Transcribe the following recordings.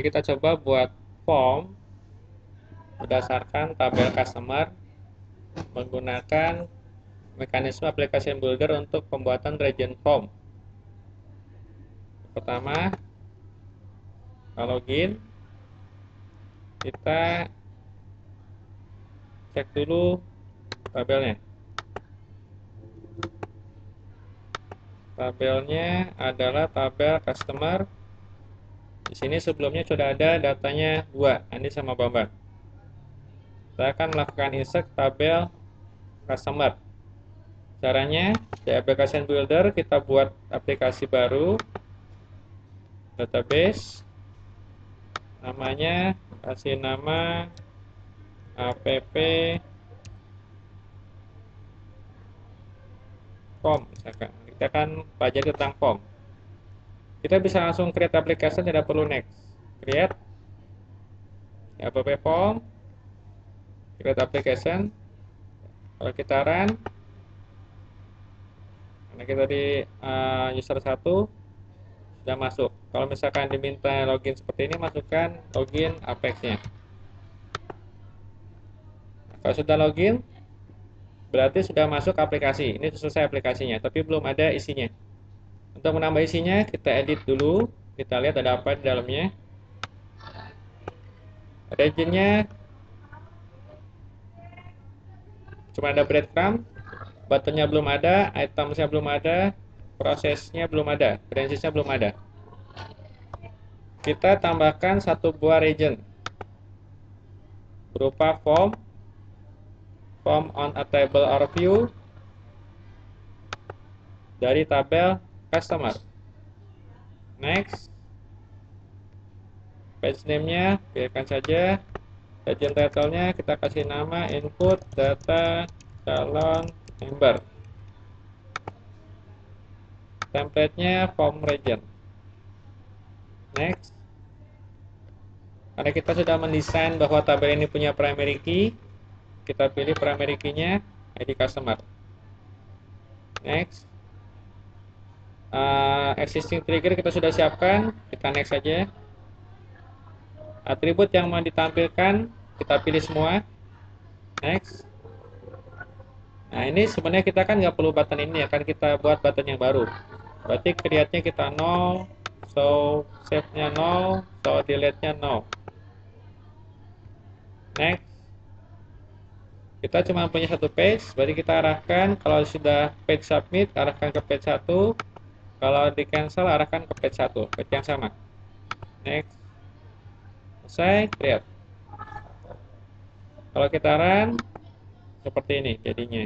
Jadi kita coba buat form berdasarkan tabel customer menggunakan mekanisme application builder untuk pembuatan region form. Pertama, login, kita cek dulu tabelnya. Tabelnya adalah tabel customer. Di sini sebelumnya sudah ada datanya 2, Andi sama Bambang. Kita akan melakukan insert tabel customer. Caranya di application builder kita buat aplikasi baru, database, namanya kasih nama app form misalkan. Kita akan pelajari tentang form. Kita bisa langsung create application, tidak perlu next. Create app form, create application. Kalau kita run, karena kita di user 1 sudah masuk. Kalau misalkan diminta login seperti ini, masukkan login Apex-nya. Kalau sudah login, berarti sudah masuk aplikasi. Ini selesai aplikasinya, tapi belum ada isinya. Untuk menambah isinya, kita edit dulu. Kita lihat ada apa di dalamnya. Region-nya cuma ada breadcrumb, buttonnya belum ada, itemsnya belum ada, prosesnya belum ada, branches-nya belum ada. Kita tambahkan satu buah region berupa form on a table or view dari tabel customer. Next, page name-nya biarkan saja. Region title-nya kita kasih nama input data calon member. Template-nya form region. Next, karena kita sudah mendesain bahwa tabel ini punya primary key, kita pilih primary key-nya ID customer. Next, existing trigger kita sudah siapkan, kita next saja. Atribut yang mau ditampilkan kita pilih semua. Next. Nah, ini sebenarnya kita kan nggak perlu button ini, akan kita buat button yang baru. Berarti create-nya kita 0, so save-nya 0, so delete-nya 0. Next. Kita cuma punya satu page, berarti kita arahkan kalau sudah page submit, arahkan ke page 1. Kalau di cancel, arahkan ke page 1, page yang sama. Next. Selesai, create. Kalau kita run, seperti ini jadinya.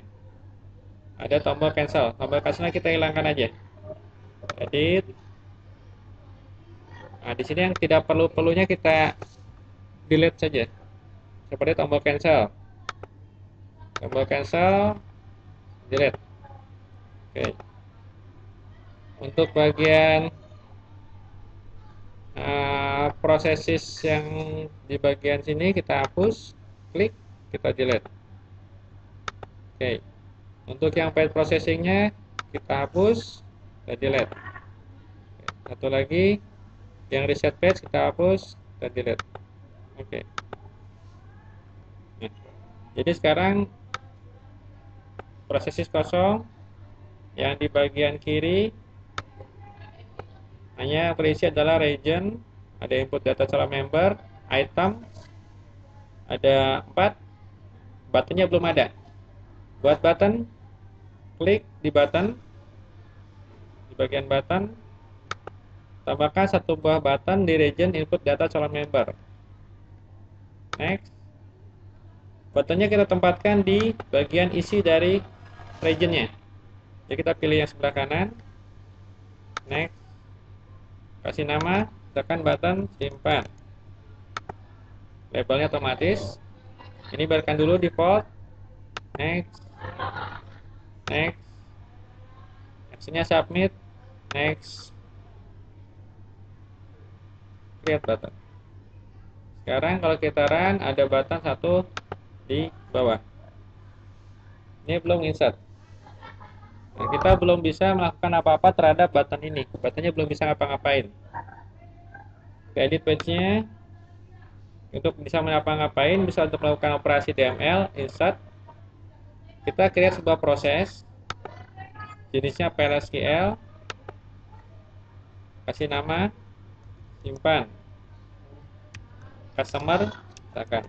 Ada tombol cancel. Tombol cancel kita hilangkan aja. Edit. Nah, di sini yang tidak perlunya kita delete saja. Seperti tombol cancel. Tombol cancel, delete. Oke. Untuk bagian processes yang di bagian sini kita hapus, klik, kita delete. Oke. Untuk yang page processingnya kita hapus, kita delete. Satu lagi, yang reset page kita hapus, kita delete. Oke. Nah, jadi sekarang processes kosong, yang di bagian kiri hanya berisi adalah region, ada input data calon member, item, ada 4, buttonnya belum ada. Buat button, klik di button, di bagian button, tambahkan satu buah button di region input data calon member. Next, buttonnya kita tempatkan di bagian isi dari regionnya. Jadi kita pilih yang sebelah kanan. Next, kasih nama, tekan button simpan. Labelnya otomatis. Ini biarkan dulu default. Next. Next. Actionnya submit. Next. Create button. Sekarang kalau kita run, ada button satu di bawah. Ini belum insert. Nah, kita belum bisa melakukan apa-apa terhadap button ini. Buttonnya belum bisa ngapa-ngapain. Kita edit page-nya untuk bisa ngapa-ngapain, bisa untuk melakukan operasi DML, insert. Kita create sebuah proses, jenisnya PLSQL, kasih nama, simpan, customer, misalkan.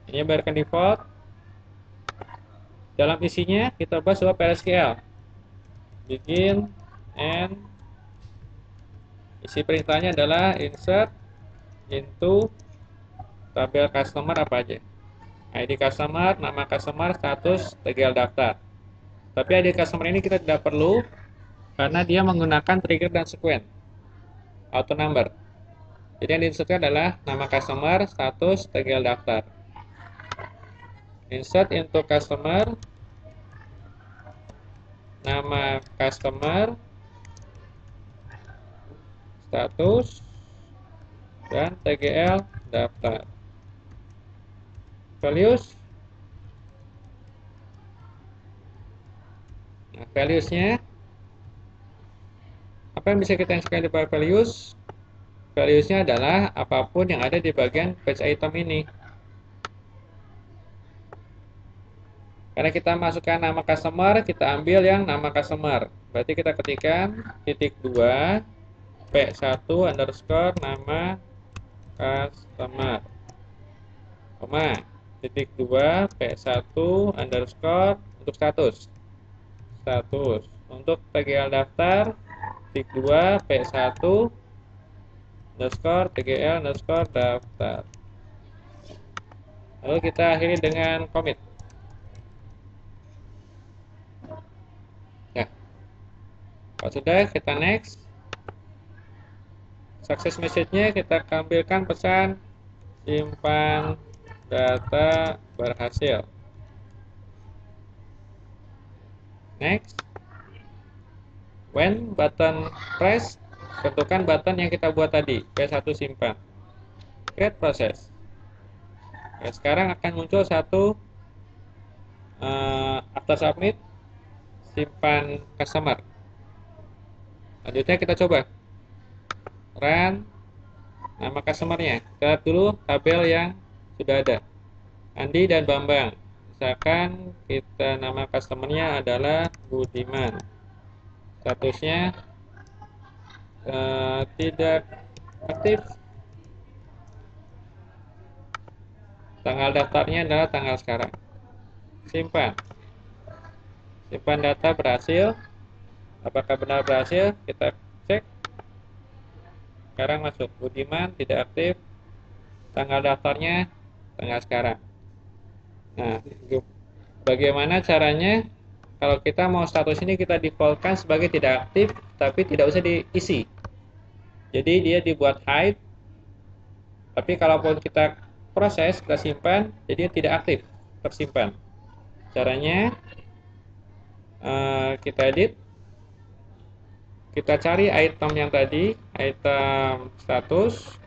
Ini biarkan default. Dalam isinya kita bahas sebuah PLSQL, begin and isi perintahnya adalah insert into tabel customer apa aja. ID customer, nama customer, status, TGL daftar. Tapi ID customer ini kita tidak perlu karena dia menggunakan trigger dan sequence auto number. Jadi yang diinsertkan adalah nama customer, status, TGL daftar. Insert into customer, nama customer, status, dan TGL daftar. Values. Nah, values-nya apa yang bisa kita insertkan di values? Values-nya adalah apapun yang ada di bagian page item ini. Karena kita masukkan nama customer, kita ambil yang nama customer. Berarti kita ketikkan titik 2 P1 underscore nama customer, koma titik 2 P1 underscore untuk status. Untuk TGL daftar titik 2 P1 underscore TGL underscore daftar. Lalu kita akhiri dengan commit. Ya, kalau sudah kita next. Success message-nya kita tampilkan pesan simpan data berhasil. Next. When button press, tentukan button yang kita buat tadi, P1 simpan. Create process. Ya, sekarang akan muncul satu after submit simpan customer. Selanjutnya kita coba run nama customernya. Kita lihat dulu tabel yang sudah ada, Andi dan Bambang. Misalkan kita nama customernya adalah Budiman, statusnya tidak aktif, tanggal daftarnya adalah tanggal sekarang. Simpan data berhasil. Apakah benar berhasil? Kita cek. Sekarang masuk Budiman tidak aktif, tanggal daftarnya tanggal sekarang. Nah, bagaimana caranya kalau kita mau status ini kita defaultkan sebagai tidak aktif, tapi tidak usah diisi. Jadi dia dibuat hide, tapi kalaupun kita proses, kita simpan, jadi tidak aktif, tersimpan. Caranya kita edit, kita cari item yang tadi, item status,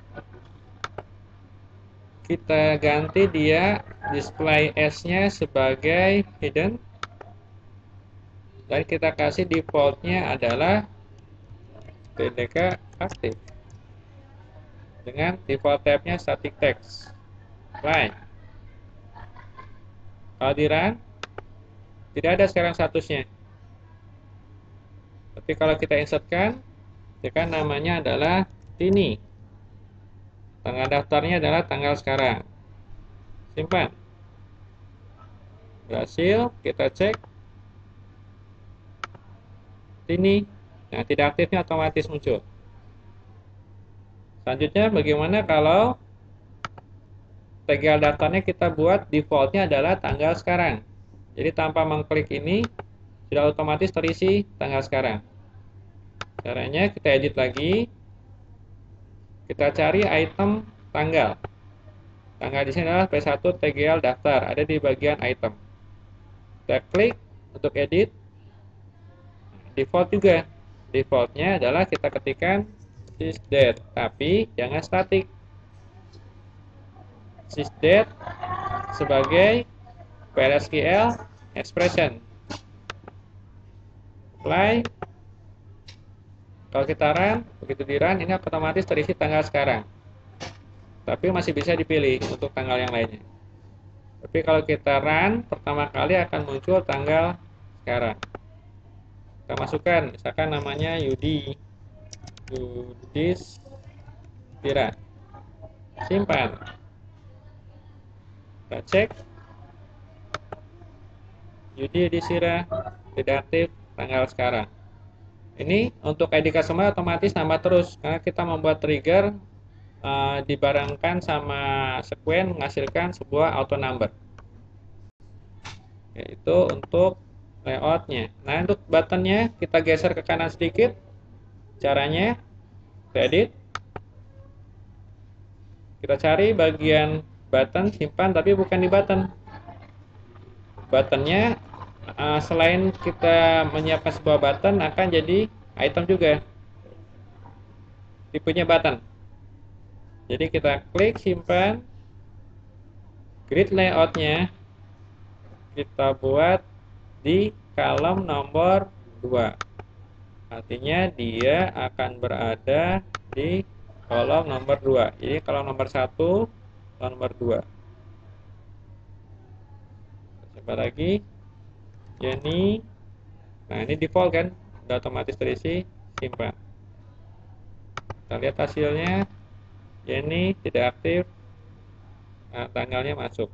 kita ganti dia display S-nya sebagai hidden, dan kita kasih defaultnya adalah TDK aktif dengan default tabnya static text. Apply. Kalau di run tidak ada sekarang statusnya, tapi kalau kita insertkan, kan namanya adalah Tini, tanggal daftarnya adalah tanggal sekarang. Simpan. Berhasil, kita cek Tini. Nah, tidak aktifnya otomatis muncul. Selanjutnya bagaimana kalau TGL daftarnya kita buat defaultnya adalah tanggal sekarang. Jadi tanpa mengklik ini sudah otomatis terisi tanggal sekarang. Caranya kita edit lagi. Kita cari item tanggal. Tanggal di sini adalah P1 TGL daftar, ada di bagian item. Kita klik untuk edit. Default juga. Defaultnya adalah kita ketikkan sysdate, tapi jangan static. Sysdate sebagai PLSQL expression. Apply. Kalau kita run, begitu di run ini otomatis terisi tanggal sekarang. Tapi masih bisa dipilih untuk tanggal yang lainnya. Tapi kalau kita run, pertama kali akan muncul tanggal sekarang. Kita masukkan, misalkan namanya Yudis Tira. Simpan. Kita cek. Yudi Yudisira tidak aktif tanggal sekarang. Ini untuk ID customer otomatis nambah terus karena kita membuat trigger dibarengkan sama sequen menghasilkan sebuah auto number. Yaitu untuk layoutnya. Nah, untuk buttonnya kita geser ke kanan sedikit. Caranya kita edit. Kita cari bagian button, simpan, tapi bukan di button. Buttonnya selain kita menyiapkan sebuah button akan jadi item juga. Tipenya button. Jadi kita klik simpan. Grid layoutnya kita buat di kolom nomor 2. Artinya dia akan berada di kolom nomor 2. Jadi kolom nomor 1, kolom nomor 2. Coba lagi. Jenny. Nah, ini default kan? Udah otomatis terisi, simpan. Kita lihat hasilnya. Jenny tidak aktif. Nah, tanggalnya masuk.